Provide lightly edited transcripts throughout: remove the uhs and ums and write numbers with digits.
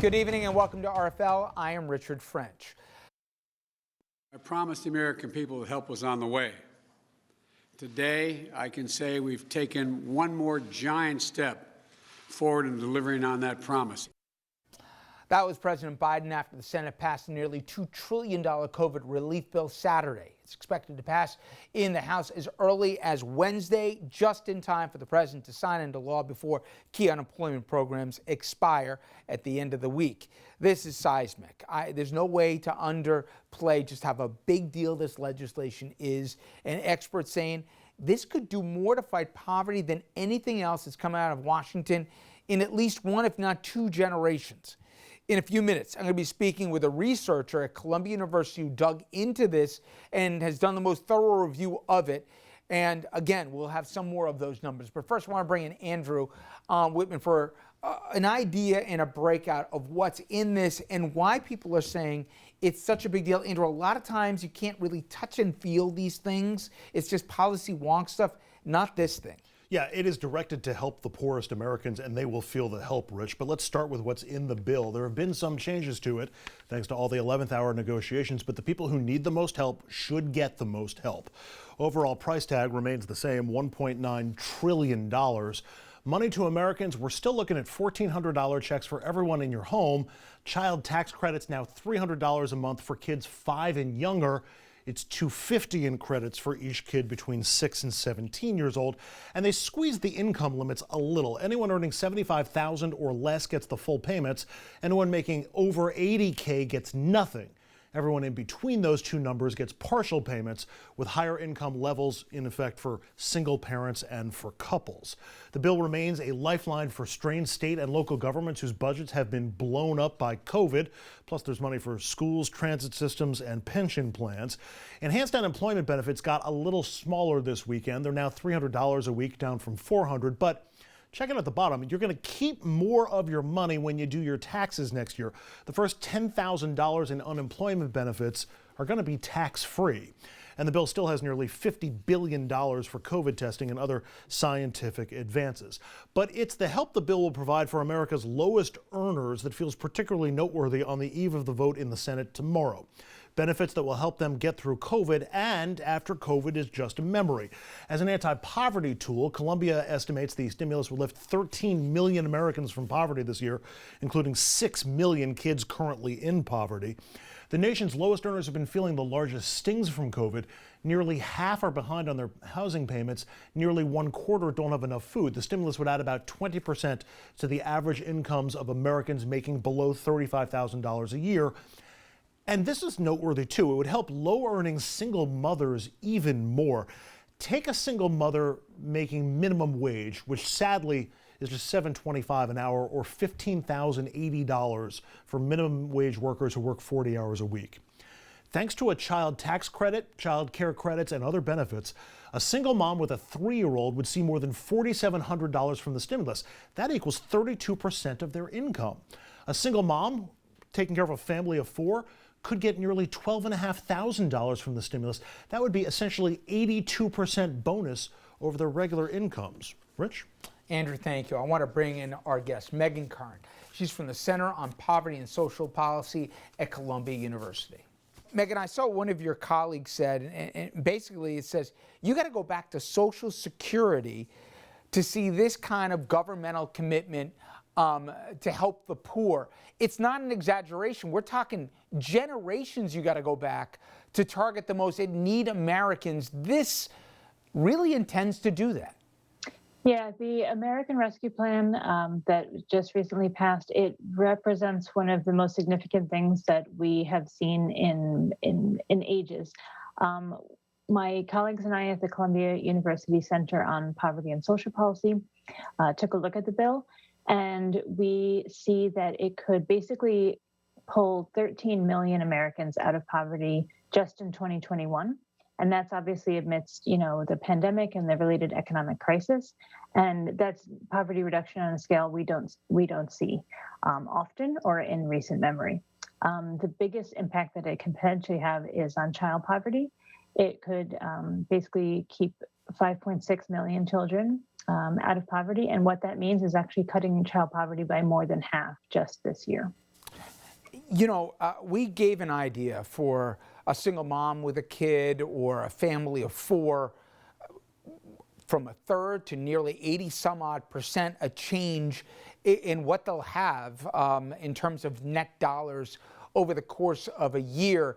Good evening and welcome to RFL. I am Richard French. I promised the American people that help was on the way. Today, I can say we've taken one more giant step forward in delivering on that promise. That was President Biden after the Senate passed a nearly $2 trillion COVID relief bill Saturday. It's expected to pass in the House as early as Wednesday, just in time for the president to sign into law before key unemployment programs expire at the end of the week. This is seismic. There's no way to underplay just how a big deal this legislation is. And experts saying this could do more to fight poverty than anything else that's come out of Washington in at least one, if not two generations. In a few minutes, I'm going to be speaking with a researcher at Columbia University who dug into this and has done the most thorough review of it. And again, we'll have some more of those numbers. But first, I want to bring in Andrew Whitman for an idea and a breakout of what's in this and why people are saying it's such a big deal. Andrew, a lot of times you can't really touch and feel these things. It's just policy wonk stuff, not this thing. Yeah, it is directed to help the poorest Americans, and they will feel the help, Rich. But let's start with what's in the bill. There have been some changes to it, thanks to all the 11th hour negotiations, but the people who need the most help should get the most help. Overall price tag remains the same, $1.9 trillion. Money to Americans, we're still looking at $1,400 checks for everyone in your home. Child tax credits now $300 a month for kids 5 and younger. It's $250 in credits for each kid between 6 and 17 years old. And they squeezed the income limits a little. Anyone earning $75,000 or less gets the full payments. Anyone making over $80K gets nothing. Everyone in between those two numbers gets partial payments, with higher income levels in effect for single parents and for couples. The bill remains a lifeline for strained state and local governments whose budgets have been blown up by COVID. Plus, there's money for schools, transit systems, and pension plans. Enhanced unemployment benefits got a little smaller this weekend. They're now $300 a week, down from $400, but check it at the bottom. You're going to keep more of your money when you do your taxes next year. The first $10,000 in unemployment benefits are going to be tax-free. And the bill still has nearly $50 billion for COVID testing and other scientific advances. But it's the help the bill will provide for America's lowest earners that feels particularly noteworthy on the eve of the vote in the Senate tomorrow. Benefits that will help them get through COVID and after COVID is just a memory. As an anti-poverty tool, Columbia estimates the stimulus will lift 13 million Americans from poverty this year, including 6 million kids currently in poverty. The nation's lowest earners have been feeling the largest stings from COVID. Nearly half are behind on their housing payments. Nearly 1/4 don't have enough food. The stimulus would add about 20% to the average incomes of Americans making below $35,000 a year. And this is noteworthy, too. It would help low-earning single mothers even more. Take a single mother making minimum wage, which sadly is just $7.25 an hour, or $15,080 for minimum wage workers who work 40 hours a week. Thanks to a child tax credit, child care credits, and other benefits, a single mom with a 3-year-old would see more than $4,700 from the stimulus. That equals 32% of their income. A single mom taking care of a family of 4 could get nearly $12,500 from the stimulus. That would be essentially 82% bonus over their regular incomes. Rich? Andrew, thank you. I want to bring in our guest, Megan Curran. She's from the Center on Poverty and Social Policy at Columbia University. Megan, I saw one of your colleagues said, and basically it says, you got to go back to Social Security to see this kind of governmental commitment to help the poor. It's not an exaggeration. We're talking generations you got to go back to target the most in need Americans. This really intends to do that. Yeah, the American Rescue Plan that just recently passed, it represents one of the most significant things that we have seen in ages. My colleagues and I at the Columbia University Center on Poverty and Social Policy took a look at the bill, and we see that it could basically pull 13 million Americans out of poverty just in 2021. And that's obviously amidst, the pandemic and the related economic crisis. And that's poverty reduction on a scale we don't see often or in recent memory. The biggest impact that it can potentially have is on child poverty. It could basically keep 5.6 million children out of poverty. And what that means is actually cutting child poverty by more than half just this year. We gave an idea for a single mom with a kid or a family of four, from a third to nearly 80 some odd percent, a change in what they'll have in terms of net dollars over the course of a year.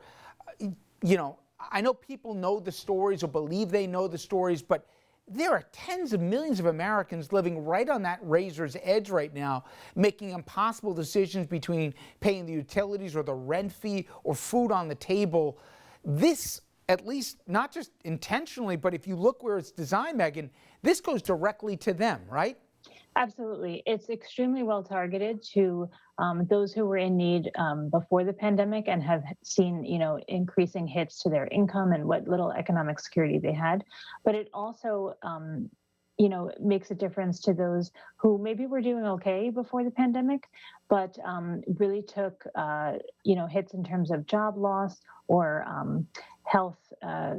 I know people know the stories or believe they know the stories, but there are tens of millions of Americans living right on that razor's edge right now, making impossible decisions between paying the utilities or the rent fee or food on the table. This, at least not just intentionally, but if you look where it's designed, Megan, this goes directly to them, right? Absolutely. It's extremely well targeted to those who were in need before the pandemic and have seen, increasing hits to their income and what little economic security they had. But it also, makes a difference to those who maybe were doing okay before the pandemic, but really took, hits in terms of job loss or health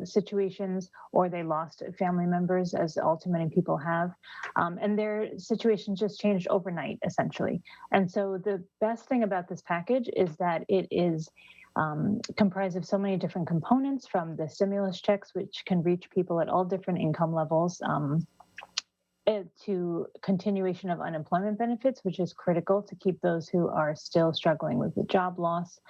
situations, or they lost family members, as all too many people have. And their situation just changed overnight, essentially. And so the best thing about this package is that it is comprised of so many different components, from the stimulus checks, which can reach people at all different income levels, to continuation of unemployment benefits, which is critical to keep those who are still struggling with the job loss,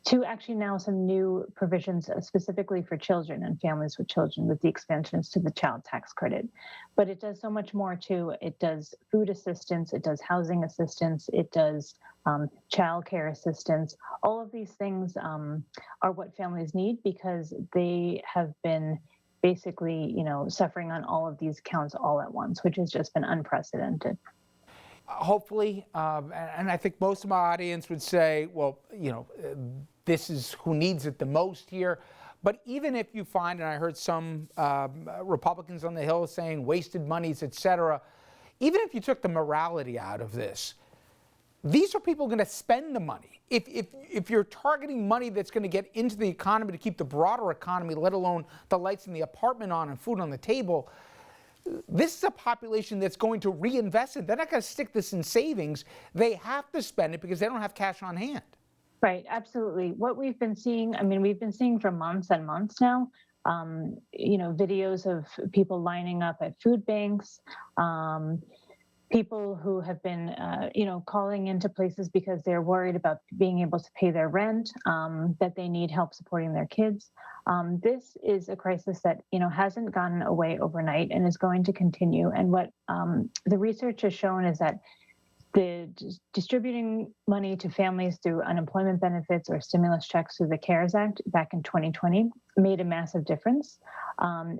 to actually now some new provisions specifically for children and families with children, with the expansions to the child tax credit. But it does so much more too. It does food assistance, it does housing assistance, it does child care assistance. All of these things are what families need, because they have been basically, suffering on all of these counts all at once, which has just been unprecedented. Hopefully, and I think most of my audience would say, well, this is who needs it the most here. But even if you find, and I heard some Republicans on the Hill saying wasted monies, et cetera, even if you took the morality out of this, these are people going to spend the money. If you're targeting money that's going to get into the economy to keep the broader economy, let alone the lights in the apartment on and food on the table, this is a population that's going to reinvest it. They're not going to stick this in savings. They have to spend it because they don't have cash on hand. Right, absolutely. What we've been seeing, we've been seeing for months and months now, videos of people lining up at food banks, people who have been, calling into places because they're worried about being able to pay their rent, that they need help supporting their kids. This is a crisis that, hasn't gone away overnight and is going to continue. And what the research has shown is that the distributing money to families through unemployment benefits or stimulus checks through the CARES Act back in 2020 made a massive difference.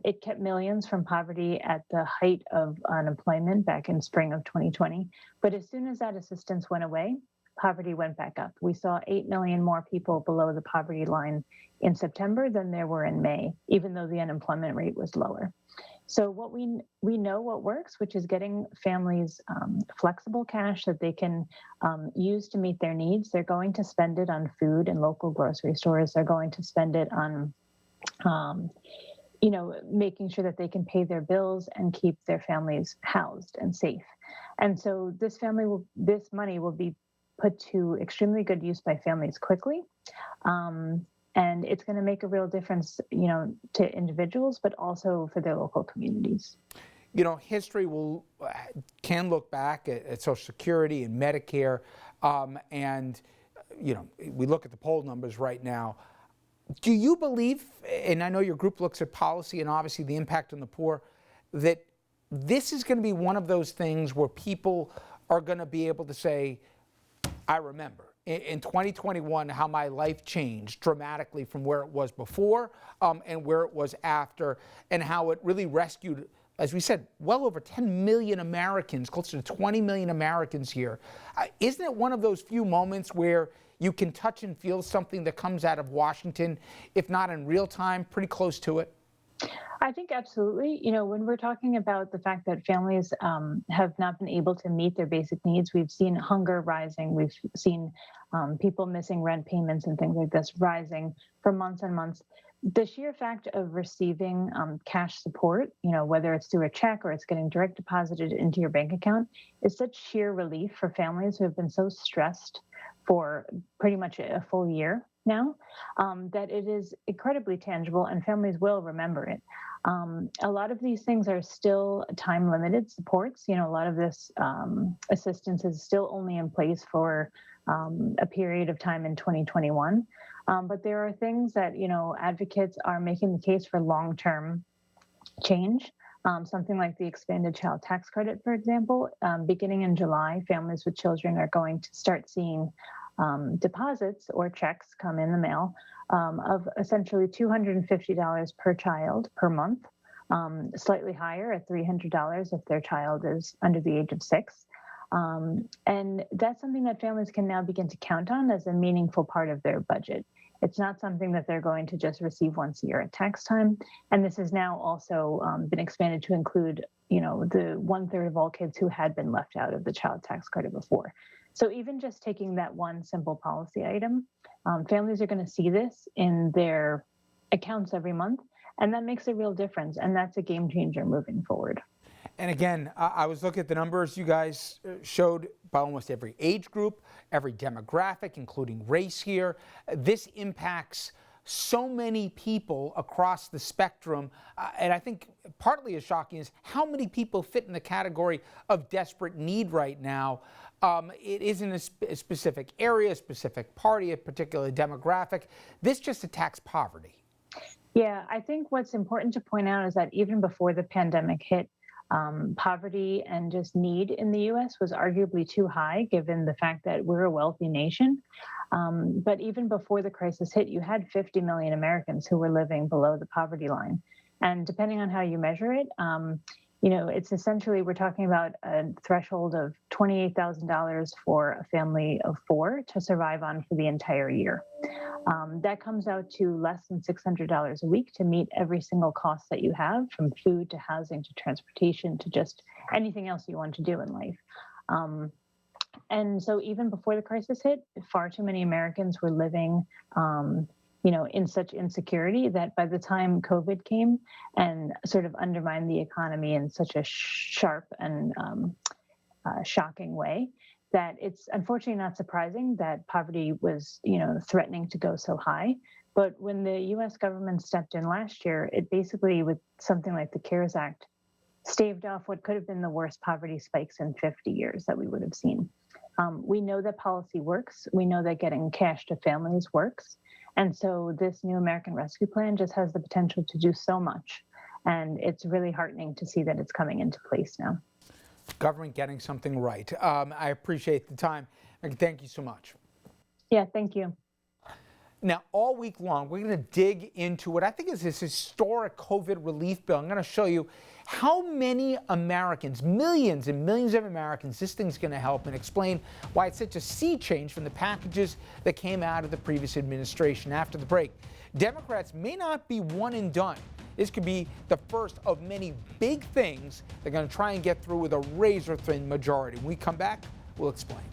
It kept millions from poverty at the height of unemployment back in spring of 2020. But as soon as that assistance went away, poverty went back up. We saw 8 million more people below the poverty line in September than there were in May, even though the unemployment rate was lower. So what we know what works, which is getting families flexible cash that they can use to meet their needs. They're going to spend it on food in local grocery stores. They're going to spend it on, making sure that they can pay their bills and keep their families housed and safe. And so this money will be put to extremely good use by families quickly. And it's going to make a real difference, to individuals, but also for their local communities. History can look back at Social Security and Medicare, and we look at the poll numbers right now. Do you believe, and I know your group looks at policy and obviously the impact on the poor, that this is going to be one of those things where people are going to be able to say, I remember in 2021 how my life changed dramatically from where it was before and where it was after, and how it really rescued, as we said, well over 10 million Americans, closer to 20 million Americans here. Isn't it one of those few moments where you can touch and feel something that comes out of Washington, if not in real time, pretty close to it? I think absolutely. When we're talking about the fact that families have not been able to meet their basic needs, we've seen hunger rising. We've seen people missing rent payments and things like this rising for months and months. The sheer fact of receiving cash support, whether it's through a check or it's getting direct deposited into your bank account, is such sheer relief for families who have been so stressed for pretty much a full year now, that it is incredibly tangible and families will remember it. A lot of these things are still time limited supports. A lot of this assistance is still only in place for a period of time in 2021. But there are things that, advocates are making the case for long-term change. Something like the expanded child tax credit, for example, beginning in July, families with children are going to start seeing deposits or checks come in the mail of essentially $250 per child per month, slightly higher at $300 if their child is under the age of 6. And that's something that families can now begin to count on as a meaningful part of their budget. It's not something that they're going to just receive once a year at tax time. And this has now also been expanded to include, the 1/3 of all kids who had been left out of the child tax credit before. So even just taking that one simple policy item, families are going to see this in their accounts every month, and that makes a real difference. And that's a game changer moving forward. And again, I was looking at the numbers you guys showed by almost every age group, every demographic, including race here. This impacts so many people across the spectrum. And I think partly as shocking is how many people fit in the category of desperate need right now. It isn't a specific area, a specific party, a particular demographic. This just attacks poverty. Yeah, I think what's important to point out is that even before the pandemic hit, poverty and just need in the U.S. was arguably too high, given the fact that we're a wealthy nation. But even before the crisis hit, you had 50 million Americans who were living below the poverty line. And depending on how you measure it, it's essentially, we're talking about a threshold of $28,000 for a family of 4 to survive on for the entire year. That comes out to less than $600 a week to meet every single cost that you have, from food to housing to transportation to just anything else you want to do in life. And so even before the crisis hit, far too many Americans were living in such insecurity that by the time COVID came and sort of undermined the economy in such a sharp and shocking way, that it's unfortunately not surprising that poverty was, threatening to go so high. But when the U.S. government stepped in last year, it basically, with something like the CARES Act, staved off what could have been the worst poverty spikes in 50 years that we would have seen. We know that policy works. We know that getting cash to families works. And so this new American Rescue Plan just has the potential to do so much. And it's really heartening to see that it's coming into place now. Government getting something right. I appreciate the time. Thank you so much. Yeah, thank you. Now, all week long, we're going to dig into what I think is this historic COVID relief bill. I'm going to show you how many Americans, millions and millions of Americans, this thing's going to help, and explain why it's such a sea change from the packages that came out of the previous administration. After the break, Democrats may not be one and done. This could be the first of many big things they're going to try and get through with a razor-thin majority. When we come back, we'll explain.